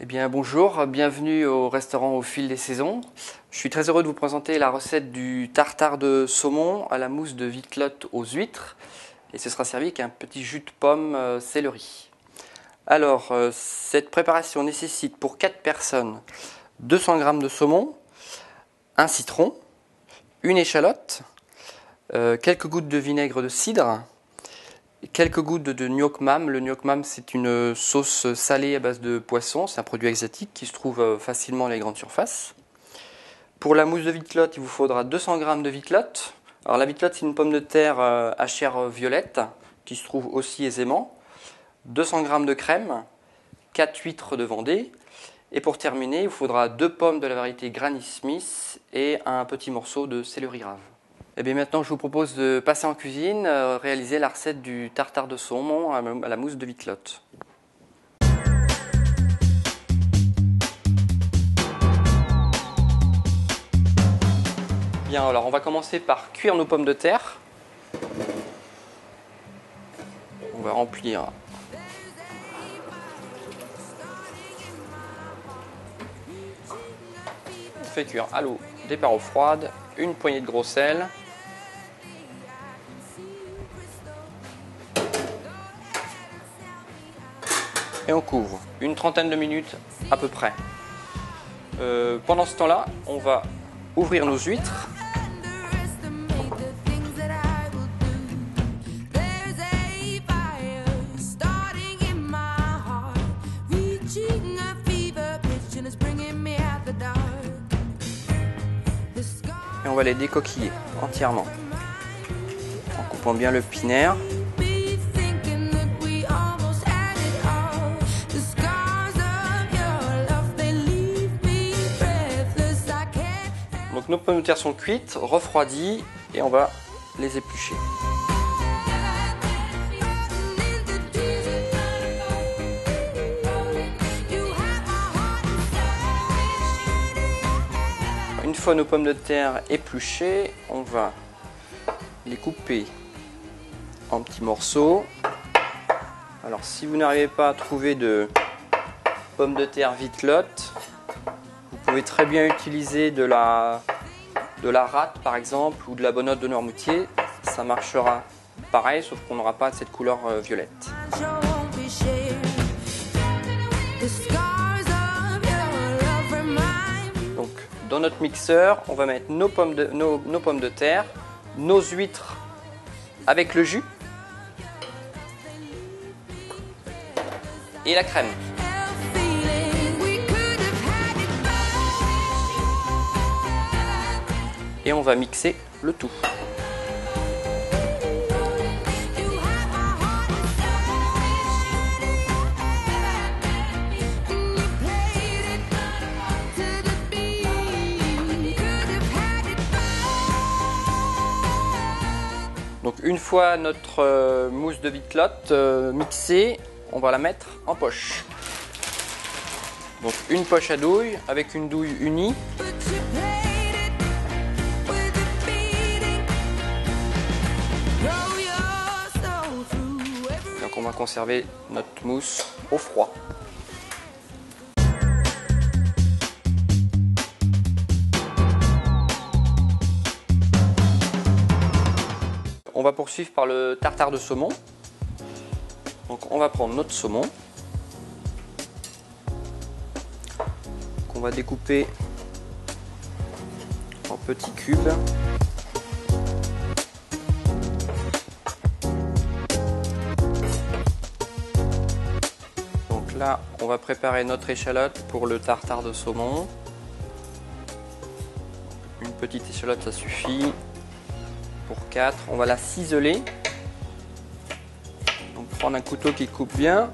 bien bonjour, bienvenue au restaurant Au Fil des Saisons. Je suis très heureux de vous présenter la recette du tartare de saumon à la mousse de vitelotte aux huîtres. Et ce sera servi avec un petit jus de pomme céleri. Alors, cette préparation nécessite pour 4 personnes 200 g de saumon, un citron, une échalote, quelques gouttes de vinaigre de cidre, quelques gouttes de gnoc mam. Le gnoc mam, c'est une sauce salée à base de poisson. C'est un produit exotique qui se trouve facilement dans les grandes surfaces. Pour la mousse de vitelotte, il vous faudra 200 g de vitelotte. Alors la vitelotte, c'est une pomme de terre à chair violette qui se trouve aussi aisément. 200 g de crème, 4 huîtres de Vendée. Et pour terminer, il vous faudra 2 pommes de la variété Granny Smith et un petit morceau de céleri rave. Et bien maintenant, je vous propose de passer en cuisine, réaliser la recette du tartare de saumon à la mousse de vitelotte. Bien, alors on va commencer par cuire nos pommes de terre. On va remplir on fait cuire à l'eau départ eau froide, une poignée de gros sel. Et on couvre une trentaine de minutes à peu près. Pendant ce temps-là, on va ouvrir nos huîtres. Et on va les décoquiller entièrement en coupant bien le pinaire. Donc nos pommes de terre sont cuites, refroidies et on va les éplucher. Une fois nos pommes de terre épluchées, on va les couper en petits morceaux. Alors si vous n'arrivez pas à trouver de pommes de terre vitelotte, vous pouvez très bien utiliser de la rate par exemple ou de la bonnotte de Noirmoutier. Ça marchera pareil, sauf qu'on n'aura pas cette couleur violette. Donc dans notre mixeur, on va mettre nos pommes de terre, nos huîtres avec le jus et la crème. Et on va mixer le tout. Donc une fois notre mousse de vitelotte mixée, on va la mettre en poche. Donc une poche à douille avec une douille unie. Donc on va conserver notre mousse au froid. On va poursuivre par le tartare de saumon. Donc on va prendre notre saumon qu'on va découper en petits cubes. Donc là, on va préparer notre échalote pour le tartare de saumon. Une petite échalote, ça suffit. Pour 4, on va la ciseler. Donc prendre un couteau qui coupe bien.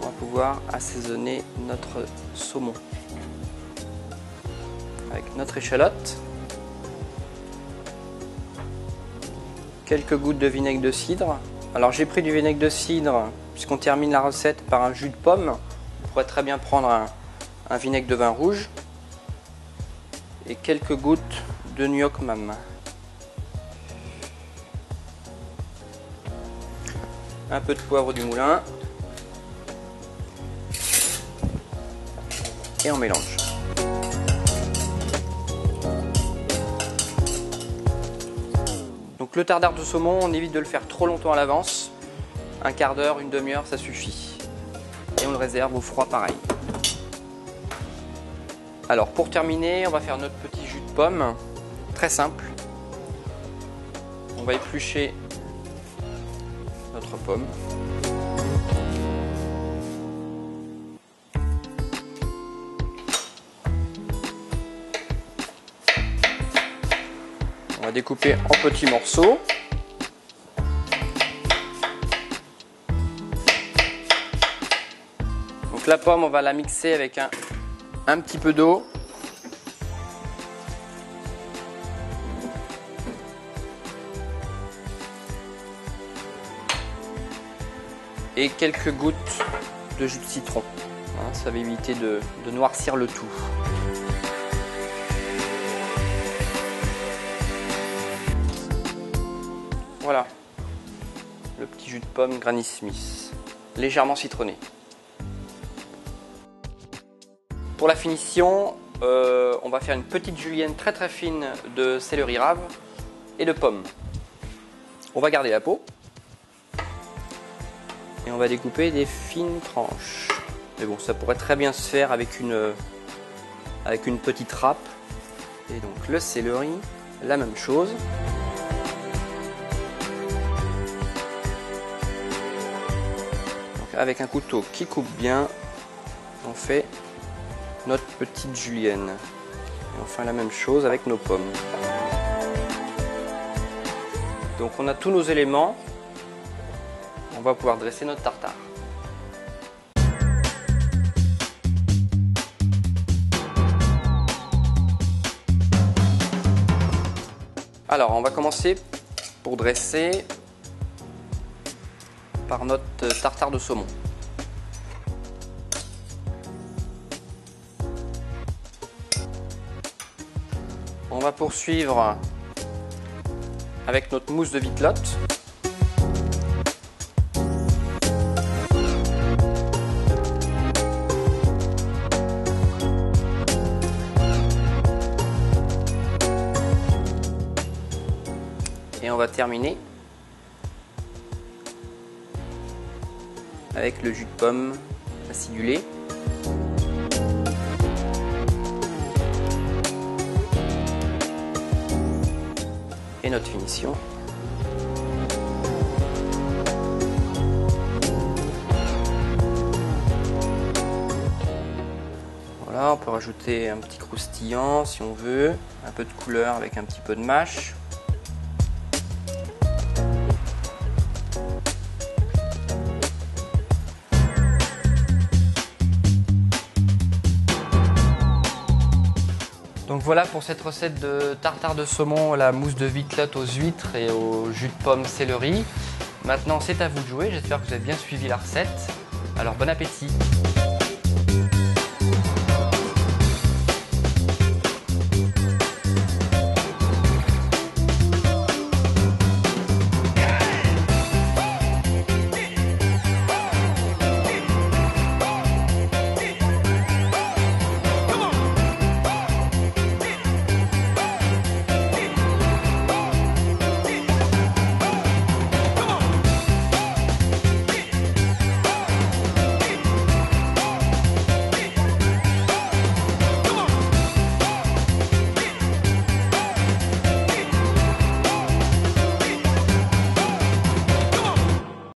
On va pouvoir assaisonner notre saumon avec notre échalote. Quelques gouttes de vinaigre de cidre. Alors j'ai pris du vinaigre de cidre puisqu'on termine la recette par un jus de pomme. On pourrait très bien prendre un vinaigre de vin rouge et quelques gouttes de gnoc mam. un peu de poivre du moulin et on mélange. Donc le tartare de saumon, on évite de le faire trop longtemps à l'avance. Un quart d'heure, une demi-heure, ça suffit. Et on le réserve au froid pareil. Alors pour terminer, on va faire notre petit jus de pomme, très simple. On va éplucher notre pomme. On va découper en petits morceaux. Donc la pomme, on va la mixer avec un petit peu d'eau. Et quelques gouttes de jus de citron. Ça va éviter de noircir le tout. Voilà, le petit jus de pomme Granny Smith, légèrement citronné. Pour la finition, on va faire une petite julienne très très fine de céleri rave et de pommes. On va garder la peau et on va découper des fines tranches. Mais bon, ça pourrait très bien se faire avec une petite râpe. Et donc le céleri, la même chose. Avec un couteau qui coupe bien, on fait notre petite julienne. Et on fait la même chose avec nos pommes. Donc on a tous nos éléments. On va pouvoir dresser notre tartare. Alors on va commencer pour dresser par notre tartare de saumon. On va poursuivre avec notre mousse de vitelotte. Et on va terminer avec le jus de pomme acidulé. Et notre finition. Voilà, on peut rajouter un petit croustillant si on veut, un peu de couleur avec un petit peu de mâche. Donc voilà pour cette recette de tartare de saumon à la mousse de vitelotte aux huîtres et au jus de pomme céleri. Maintenant c'est à vous de jouer, j'espère que vous avez bien suivi la recette. Alors bon appétit!